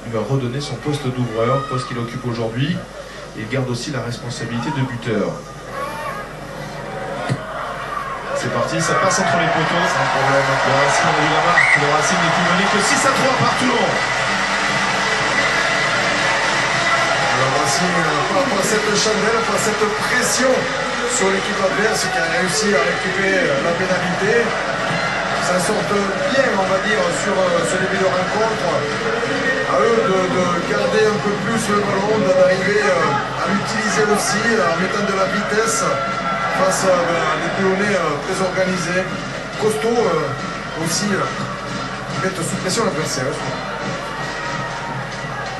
Il va redonner son poste d'ouvreur, poste qu'il occupe aujourd'hui. Il garde aussi la responsabilité de buteur. C'est parti, ça passe entre les poteaux. Sans problème. Le Racing a eu la marque. Le Racing n'est plus mené que 6-3 par Toulon. Le Racing, par rapport à cette chandelle, par cette pression sur l'équipe adverse qui a réussi à récupérer la pénalité, ça sort bien, on va dire, sur ce début de rencontre. À eux de garder un peu plus le ballon, d'arriver à l'utiliser aussi en mettant de la vitesse face à des Toulonnais très organisés, costauds aussi, qui mettent sous pression l'adversaire.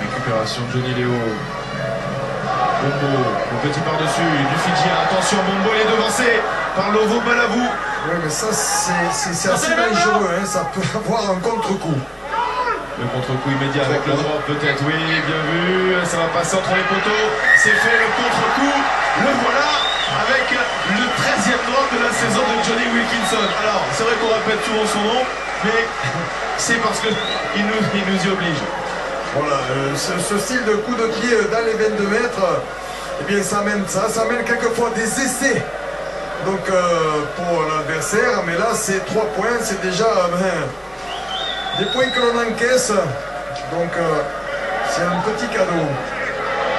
Récupération de Johnny Léo. Bombo, le petit par-dessus du Fidjien. Attention, Bombo, il est devancé par Lovo Balavou. Oui, mais ça, c'est assez dangereux, hein, ça peut avoir un contre-coup. Le contre-coup immédiat avec le droit, peut-être, oui, bien vu. Ça va passer entre les poteaux. C'est fait, le contre-coup. Le voilà avec le 13e droit de la saison de Johnny Wilkinson. Alors, c'est vrai qu'on répète souvent son nom, mais c'est parce qu'il nous y oblige. Voilà, ce style de coup de pied dans les 22 mètres, eh bien, ça amène quelquefois des essais. Donc pour l'adversaire, mais là c'est 3 points, c'est déjà des points que l'on encaisse. Donc c'est un petit cadeau.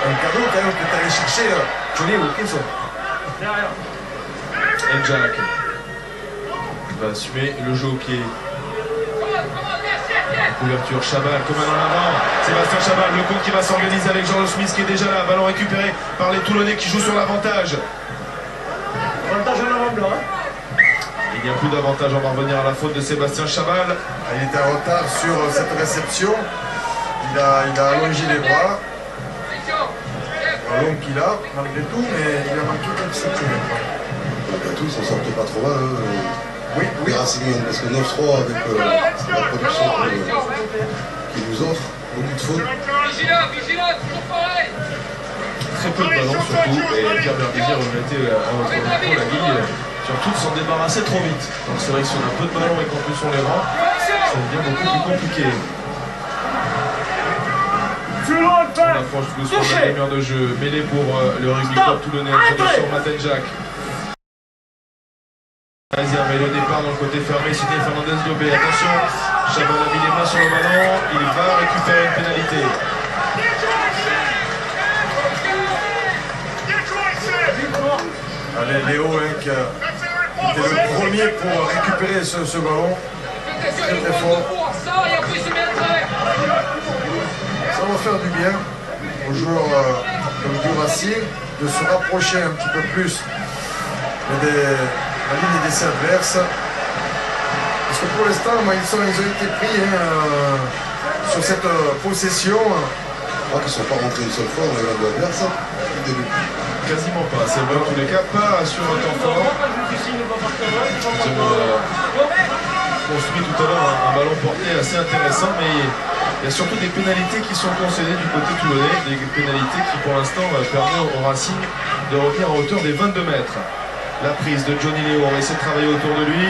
Un cadeau quand même que tu allé chercher Johnny Wilkinson. Et Jack va assumer le jeu au pied. Couverture, Chabal, comme un en avant. Sébastien Chabal, le compte qui va s'organiser avec Georges Smith qui est déjà là. Ballon récupéré par les Toulonnais qui jouent sur l'avantage. Avantage en avant blanc. Il n'y a plus d'avantage, on va revenir à la faute de Sébastien Chabal. Il était en retard sur cette réception. Il a allongé les bras. Long qu'il a, malgré tout, mais il a manqué quelques centimètres. Malgré tout, ils s'en sortent pas trop mal. Oui. Les Racing, parce que 9-3 avec la production qu'ils nous offrent, beaucoup de fautes. Vigilant, toujours pareil. Très peu de ballons surtout, et Pierre Berbizier remettait à votre micro la guille, surtout de s'en débarrasser trop vite. Donc c'est vrai que si on a peu de ballons et qu'en plus on les rend, ça devient beaucoup plus compliqué. On approche doucement de la demi-heure de jeu, mêlé pour le rugby club toulonnais, sur Maten Jack. Mais le départ dans le côté fermé, c'était Fernandez Lobé. Attention, Chabal a mis les mains sur le ballon, il va récupérer une pénalité. Allez, Léo, qui était le premier pour récupérer ce ballon. Très fort. Ça va faire du bien aux joueurs du Racing de se rapprocher un petit peu plus de la ligne d'essai adverse. Parce que pour l'instant, ils ont été pris sur cette possession. Je crois qu'ils ne sont pas rentrés une seule fois dans les rangs adverses depuis le début. Quasiment pas, c'est vrai en tous les cas, pas sur un temps fort. Ils ont construit tout à l'heure un ballon porté assez intéressant, mais il y a surtout des pénalités qui sont concédées du côté toulonnais, des pénalités qui pour l'instant permettent au Racing de revenir à hauteur des 22 mètres. La prise de Johnny Léo, on va essayer de travailler autour de lui.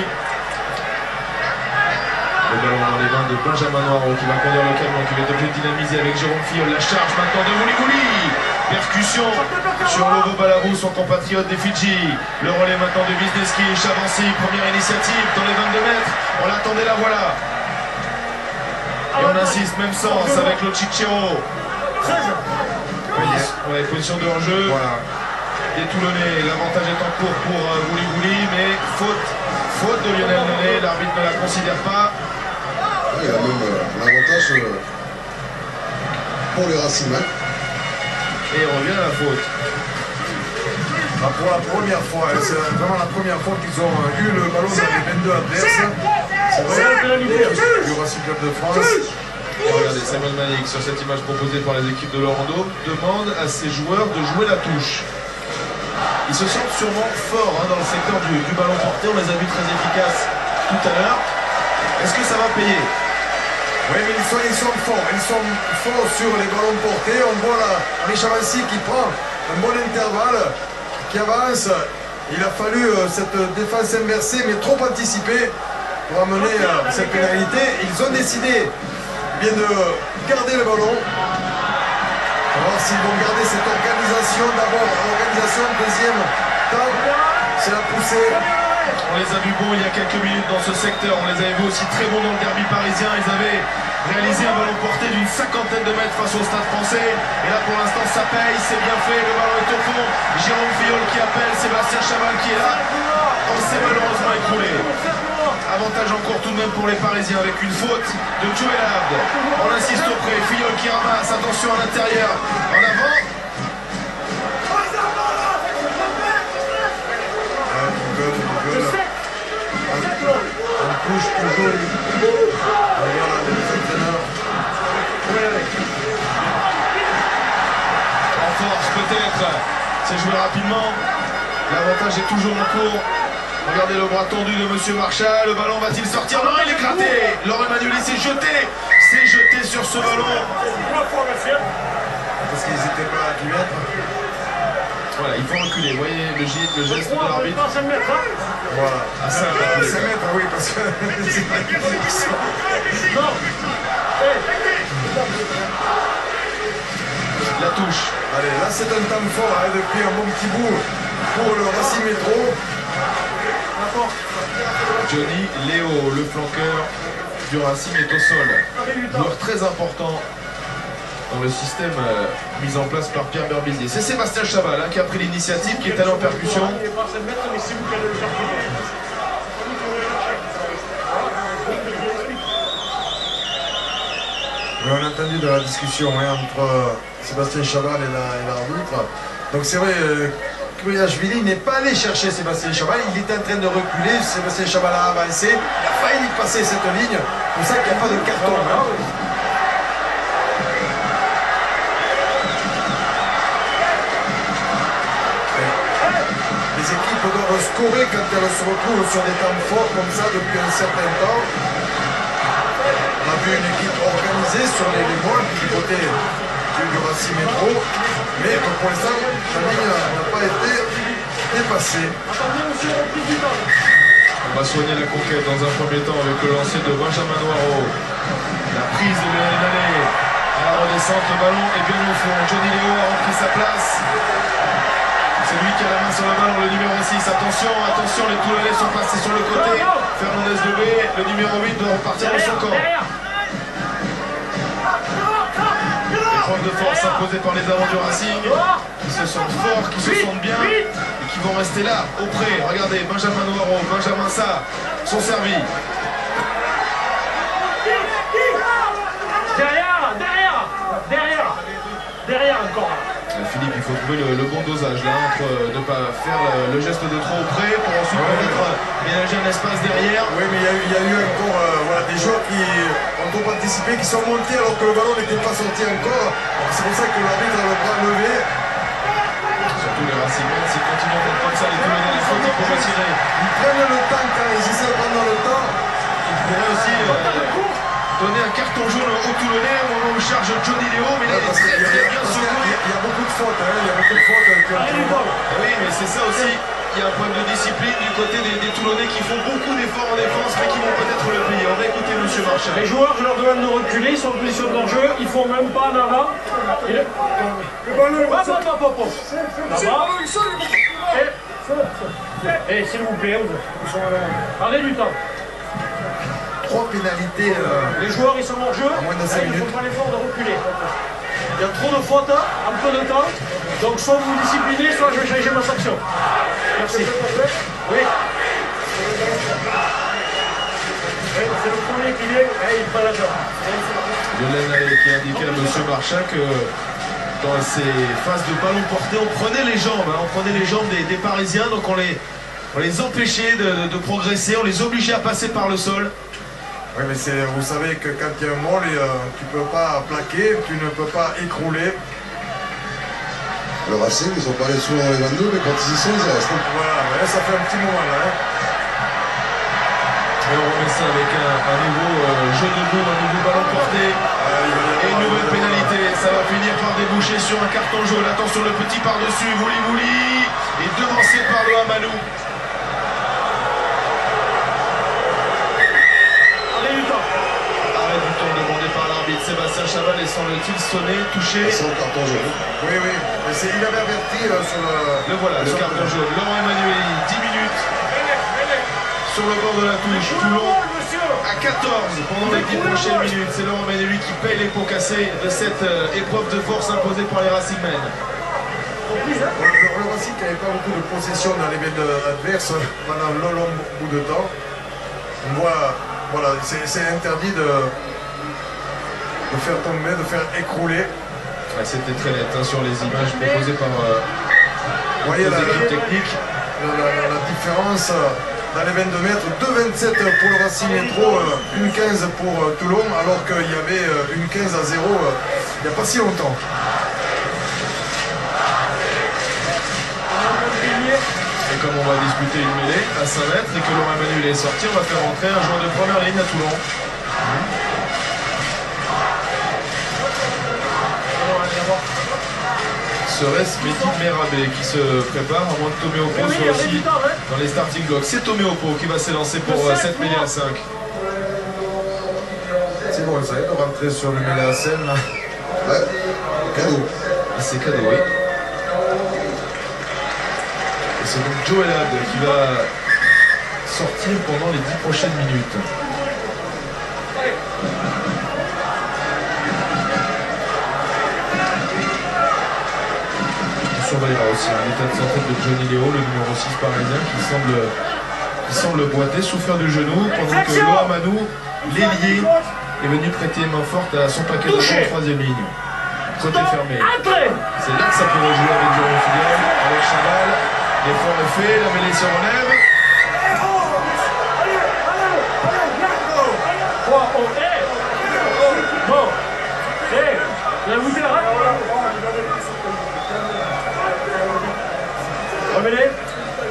Le ballon dans les mains de Benjamin Noiro qui va conduire localement, qui va être obligé de dynamiser avec Jérôme Filleul. La charge maintenant de Mouligouli. Percussion sur Lovo Balavou, son compatriote des Fidji. Le relais maintenant de Wisniewski, avancé, première initiative dans les 22 mètres. On l'attendait, la voilà. Et on insiste, même sens avec le Cicero. Ouais, position de hors-jeu. Voilà. Des Toulonnais, l'avantage est en cours pour Mouligouli, mais faute de Lionel Nollet, l'arbitre ne la considère pas. Il y a même l'avantage pour les Racing. Et il revient à la faute. Pour la première fois, c'est vraiment la première fois qu'ils ont eu le ballon dans les 22 adverses. C'est vrai, du Racing Club de France. Et regardez, Simon Malik, sur cette image proposée par les équipes de Lorando, demande à ses joueurs de jouer la touche. Ils se sentent sûrement forts dans le secteur du ballon porté, on les a vus très efficaces tout à l'heure. Est-ce que ça va payer? Oui, mais ils sont forts. Ils sont forts sur les ballons portés. On voit là Richavancy qui prend un bon intervalle, qui avance. Il a fallu cette défense inversée, mais trop anticipée pour amener cette pénalité. Ils ont décidé bien de garder le ballon. On va voir s'ils vont garder cette organisation. D'abord, organisation, deuxième temps, c'est la poussée. On les a vus bons il y a quelques minutes dans ce secteur. On les avait vus aussi très bons dans le derby parisien. Ils avaient réalisé un ballon porté d'une 50aine de mètres face au Stade Français. Et là, pour l'instant, ça paye. C'est bien fait. Le ballon est au fond. Jérôme Filleul qui appelle. Sébastien Chaval qui est là. On s'est malheureusement écroulé. Avantage en cours tout de même pour les Parisiens avec une faute de Joel Abd. On insiste auprès. Filleul qui ramasse. Attention à l'intérieur. En avant. On touche toujours voilà, les entraîneurs. En force peut-être. C'est joué rapidement. L'avantage est toujours en cours. Regardez le bras tendu de Monsieur Marchal. Le ballon va-t-il sortir? Non, il est gratté. Laurent Emmanuel s'est jeté. S'est jeté sur ce ballon. Parce qu'ils n'étaient pas à 10 mètres. Voilà, il faut reculer. Vous voyez le geste de l'arbitre. Voilà. À 5 mètres. 5 mètres, oui, parce que c'est pas qu'ils sont. La touche. Allez, là c'est un temps fort hein, depuis un bon petit bout pour le Racing Métro. Johnny Léo, le flanqueur du Racing, est au sol. Joueur très important dans le système mis en place par Pierre Berbizier. C'est Sébastien Chaval hein, qui a pris l'initiative, qui est allé en percussion. On a entendu de la discussion hein, entre Sébastien Chaval et l'arbitre. Donc c'est vrai, Kouliashvili n'est pas allé chercher Sébastien Chaval, il était en train de reculer, Sébastien Chaval a avancé, il a failli passer cette ligne, c'est pour ça qu'il n'y a pas de carton. Hein. Les équipes doivent scorer quand elles se retrouvent sur des temps forts comme ça depuis un certain temps. On a vu une équipe organisée sur les mois du côté du Racing Métro, mais pour l'instant, la ligne n'a pas été dépassée. On va soigner la conquête dans un premier temps avec le lancer de Benjamin Noiro. La prise de Lionel Nallet à la redescente, le ballon est bien au fond. Johnny Léo a repris sa place. C'est lui qui a la main sur le ballon, le numéro 6. Attention, attention, les Toulonnais sont passés sur le côté. Fernandez Lebé, le numéro 8 doit repartir dans son camp. Épreuve de force imposée par les avants du Racing, qui se sentent forts, qui se sentent bien, et qui vont rester là, auprès. Regardez, Benjamin Noiro, Benjamin Sarr sont servis. Derrière encore. Philippe, il faut trouver le bon dosage là, entre ne pas faire le geste de trop auprès pour ensuite peut-être ménager un espace derrière. Oui, mais il y a eu encore voilà, des joueurs qui ont trop anticipé, qui sont montés alors que le ballon n'était pas sorti encore. C'est pour ça que l'arbitre a le bras levé. Surtout les Racingmen, s'ils continuent à faire comme ça, les Toulonnais, la faute pour retirer. Ils prennent le temps quand ils essaient de prendre le temps. Il pourrait aussi donner un carton jaune au Toulonnais au moment où charge Johnny Léo, mais là il est très bien secoué. Il y a beaucoup de fautes, hein, il y a beaucoup de fautes qui ont Oui, mais c'est ça aussi. Il y a un problème de discipline du côté des Toulonnais qui font beaucoup d'efforts en défense, mais qui vont peut-être le payer. On va écouter M. Marchal. Les joueurs, je leur demande de reculer, ils sont en position de leur-jeu, ils font même pas en avant. Et s'il vous plaît, prenez du temps. 3 pénalités. Les joueurs, ils sont hors jeu, moins de 5 ils minutes. font pas l'effort de reculer. Il y a trop de fautes en peu de temps, donc soit vous disciplinez, soit je vais changer ma sanction. Merci. Oui. C'est le premier qui vient, il prend la jambe. Lionel qui indiquait à M. Marchal que dans ces phases de ballon porté, on prenait les jambes, hein, on prenait les jambes des Parisiens, donc on les empêchait de progresser, on les obligeait à passer par le sol. Oui, mais vous savez que quand il y a un môle, tu ne peux pas plaquer, tu ne peux pas écrouler. Le Racing, ils sont pas allés souvent dans les 22, mais quand ils y sont, ils y restent. Voilà, ouais, ça fait un petit moment là. Hein. Et on remet ça avec un nouveau jeu de bout, un nouveau ballon porté. Et une nouvelle pénalité. Ça va finir par déboucher sur un carton jaune. Attention, le petit par-dessus, Vouli, et devancé par le Amanou. Arrêt du temps demandé par l'arbitre. Sébastien Chaval est semble-t-il sonné, touché. C'est au carton jaune. Oui, oui. Il avait averti sur le... Le voilà, le carton jaune. Laurent Emmanueli, 10 minutes sur le bord de la touche. Toulon à 14 pendant les 10 prochaines minutes. C'est Laurent Emmanueli qui paye les pots cassés de cette épreuve de force imposée par les Racingmen. Le Racing qui n'avait pas beaucoup de possession dans les mêles adverses pendant un long bout de temps. On voit, voilà, c'est interdit de faire tomber, de faire écrouler. Ouais, c'était très net hein, sur les images proposées par Vous voyez l'équipe technique. la différence dans les 22 mètres, 2,27 pour le Racing Intro, 1,15 pour Toulon, alors qu'il y avait une 15 à 0 il n'y a pas si longtemps. Et comme on va disputer une mêlée à 5 mètres et que Laurent Emmanuel est sorti, on va faire rentrer un joueur de première ligne à Toulon. Serait-ce Mehdi Merabé qui se prépare, à moins que Tomé Opo soit aussi dans les starting blocks. C'est Tomé Opo qui va s'élancer pour cette mêlée à 5. C'est bon, ça y est, de rentrer sur le mêlée à scène. Ouais, cadeau. C'est cadeau, oui. Et c'est donc Joe Elad qui va sortir pendant les 10 prochaines minutes. On surveillera aussi l'état de santé de Johnny Léo, le numéro 6 parisien, qui semble boiter, souffrir du genou, pendant que Loa Manou, l'ailier, est venu prêter main forte à son paquet de en troisième ligne. Côté fermé. C'est là que ça pourrait jouer avec Jérôme Fidel, avec Chaval. L'effort est fait, la mêlée se relève.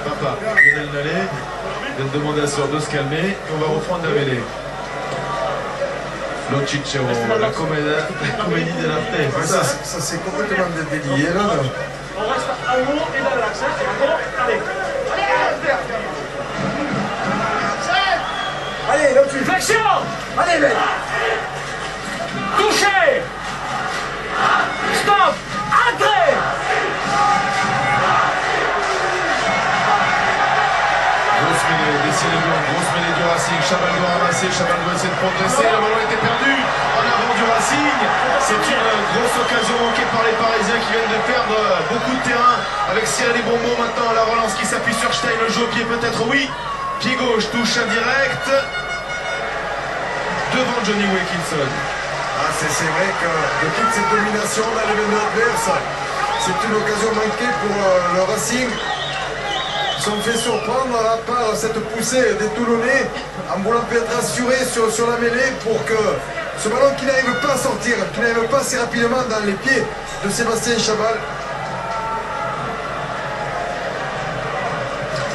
Papa, Lionel Nallet vient de demander à Sœur de se calmer et on va reprendre la mêlée. Lo Cicero, la comédie de l'arte. Ça c'est complètement délié là. On reste en haut et dans l'axe. Allez. Allez, là tu Flexion. Allez, mec. Touché. Stop. Entrée. Grosse mêlée, des ciels blancs, grosse mêlée du Racing. Chaval doit ramasser, Chaval doit essayer de progresser. Le ballon était perdu en avant du Racing. C'est une grosse occasion manquée par les Parisiens qui viennent de perdre beaucoup de terrain. Avec Cyril Bombo maintenant, la relance qui s'appuie sur Stein. Le jeu au pied peut-être, oui. Pied gauche, touche indirecte. Devant Johnny Wilkinson. Ah, c'est vrai que de toute cette domination dans les mêmes adverses, c'est une occasion manquée pour le Racing. Ils sont fait surprendre par cette poussée des Toulonnais en voulant être assurés sur la mêlée pour que ce ballon qui n'arrive pas à sortir, qui n'arrive pas assez rapidement dans les pieds de Sébastien Chaval.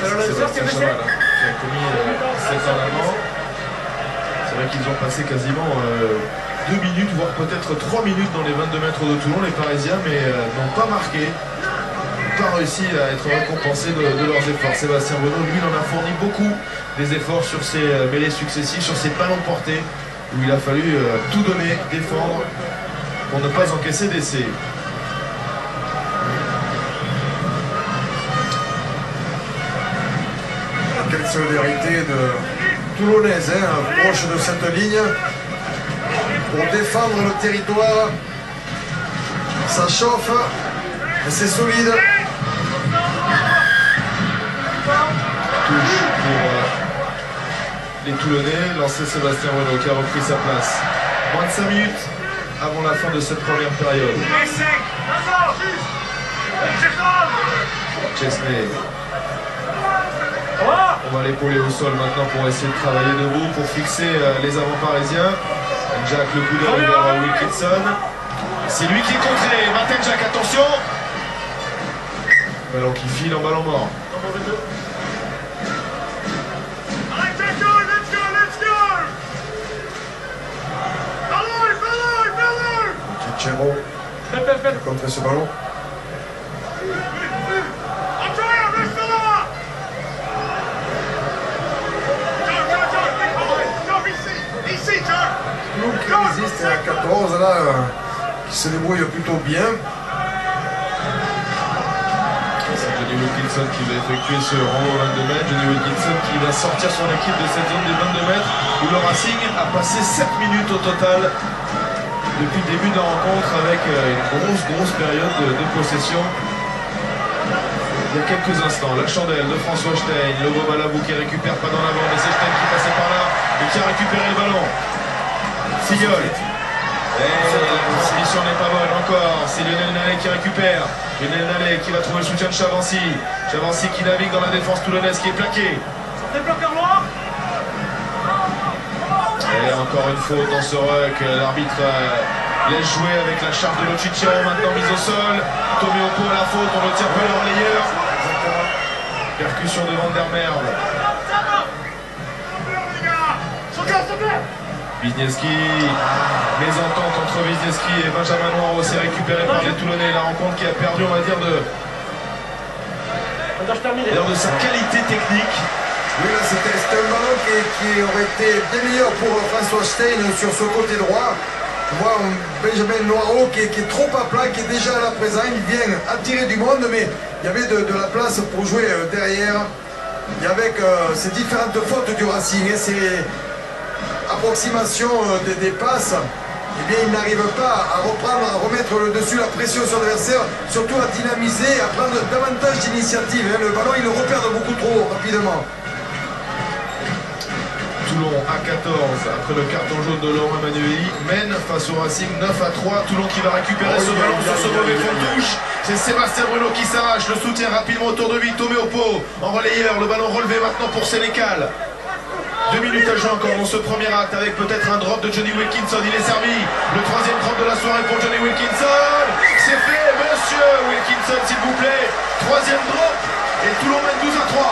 Sébastien Chaval qui a commis cet en avant. C'est vrai qu'ils ont passé quasiment 2 minutes, voire peut-être 3 minutes dans les 22 mètres de Toulon, les Parisiens, mais n'ont pas marqué. Pas réussi à être récompensés de leurs efforts. Sébastien Bonneau, lui, en a fourni beaucoup des efforts sur ses mêlées successives, sur ses ballons portés, où il a fallu tout donner, défendre, pour ne pas encaisser d'essai. Quelle solidarité de Toulonnaise, hein, proche de cette ligne, pour défendre le territoire. Ça chauffe, c'est solide. Touche pour les Toulonnais, lancé Sébastien Renaud qui a repris sa place. Moins de 5 minutes avant la fin de cette première période. Chesney. On va l'épauler au sol maintenant pour essayer de travailler debout, pour fixer les avants parisiens. Jack, le coup d'œil vers Wilkinson. C'est lui qui est contré. Martin Jack, attention. Ballon qui file en ballon mort. Cicero a contré ce ballon. existe à 14 là, qui se débrouille plutôt bien. C'est Johnny Wilkinson qui va effectuer ce renvoi au 22 mètres. Johnny Wilkinson qui va sortir son équipe de cette zone des 22 mètres où le Racing a passé 7 minutes au total depuis le début de la rencontre avec une grosse période de possession. Il y a quelques instants, la chandelle de François Stein, Lobo Malabou qui récupère pas dans l'avant, mais c'est Stein qui passait par là et qui a récupéré le ballon. Filleul. Et la transmission n'est pas bonne encore, c'est Lionel Nallet qui récupère. Lionel Nallet qui va trouver le soutien de Chavancy. Chavancy qui navigue dans la défense toulonnaise qui est plaqué. Et encore une faute dans ce ruck, l'arbitre laisse jouer avec la charge de Lochicchio, maintenant mise au sol. Tomé au pot à la faute, on ne tire pas le relayeur. Percussion de Van der Merwe. Wisniewski, mésentente entre Wisniewski et Benjamin Noiro, c'est récupéré par les Toulonnais. La rencontre qui a perdu, on va dire, de sa qualité technique. Oui, là c'était un ballon qui aurait été bien meilleur pour François Stein sur ce côté droit. On voit Benjamin Noiro qui est trop à plat, qui est déjà là présent, il vient attirer du monde, mais il y avait de la place pour jouer derrière. Et avec ces différentes fautes du Racing, et ces approximations des passes, eh bien il n'arrive pas à reprendre, à remettre le dessus la pression sur l'adversaire, surtout à dynamiser, à prendre davantage d'initiative. Le ballon il le repère beaucoup trop rapidement. Toulon à 14 après le carton jaune de Laurent Emmanueli mène face au Racing 9-3. Toulon qui va récupérer ce ballon sur ce mauvais fond de touche. C'est Sébastien Bruno qui s'arrache, le soutien rapidement autour de lui, Tomé au pot en relayeur, le ballon relevé maintenant pour Sénécal. 2 minutes à jouer encore dans ce premier acte avec peut-être un drop de Johnny Wilkinson, il est servi. Le troisième drop de la soirée pour Johnny Wilkinson. C'est fait, monsieur Wilkinson s'il vous plaît. Troisième drop et Toulon mène 12-3.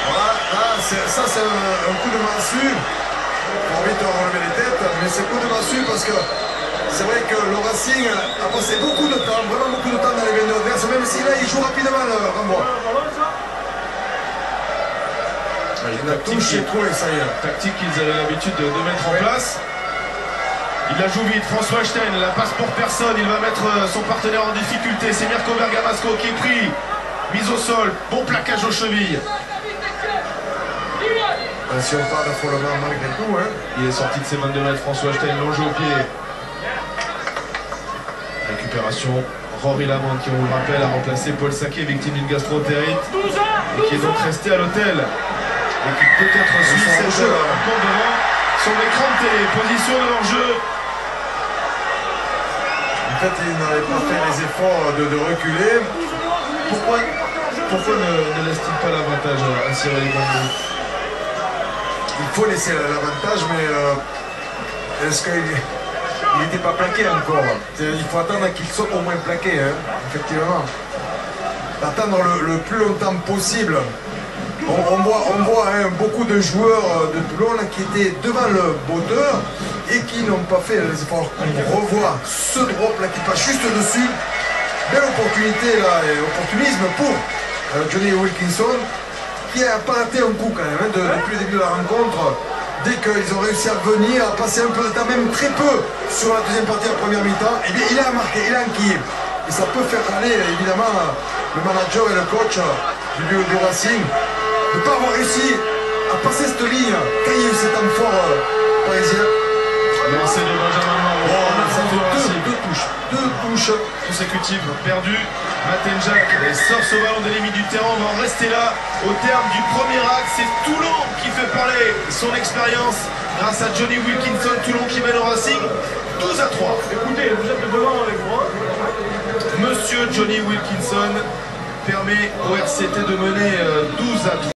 Voilà, là, ça c'est un coup de massue. Pour vite relever les têtes, mais c'est un coup de massue parce que c'est vrai que le Racing a passé beaucoup de temps, vraiment beaucoup de temps dans les veines adverses, même si là il joue rapidement le renvoi. La touche est trouée, ça y est. Tactique qu'ils avaient l'habitude de mettre en place. Il la joue vite, François Stein, la passe pour personne, il va mettre son partenaire en difficulté. C'est Mirko Bergamasco qui est pris, mise au sol, bon plaquage aux chevilles. Si on parle d'affolement malgré tout, hein. Il est sorti de ses 22 mètres, François Stein, longé au pied. Récupération, Rory Lamande qui, on le rappelle, a remplacé Paul Saquet, victime d'une gastro-entérite, et qui est donc resté à l'hôtel. Et qui peut-être suit cette jeu encore devant son écran de télé. Position de l'enjeu. En fait, il n'avait pas fait les efforts de reculer. Pourquoi ne laisse-t-il pas l'avantage à Cyril Gondou? Il faut laisser l'avantage, mais est-ce qu'il n'était pas plaqué encore? Il faut attendre qu'il soit au moins plaqué, hein, effectivement. Attendre le plus longtemps possible. On voit hein, beaucoup de joueurs de Toulon là, qui étaient devant le botteur et qui n'ont pas fait les efforts. On revoit ce drop là qui passe juste dessus. Belle opportunité là, et opportunisme pour Johnny Wilkinson, qui n'a pas raté un coup quand même hein, depuis le début de la rencontre. Dès qu'ils ont réussi à venir, à passer un peu de temps, même très peu sur la deuxième partie de la première mi-temps, et bien il a marqué, il a enquillé. Et ça peut faire aller évidemment le manager et le coach du Racing de ne pas avoir réussi à passer cette ligne quand il y a eu cet temps fort parisien. Lancé de Benjamin Noiro. Ça fait deux touches consécutives perdues. Matenjak sort ce ballon des limites du terrain. On va en rester là au terme du premier acte. C'est Toulon qui fait parler son expérience grâce à Johnny Wilkinson. Toulon qui mène au Racing 12-3. Écoutez, vous êtes devant avec moi. Monsieur Johnny Wilkinson permet au RCT de mener 12-3.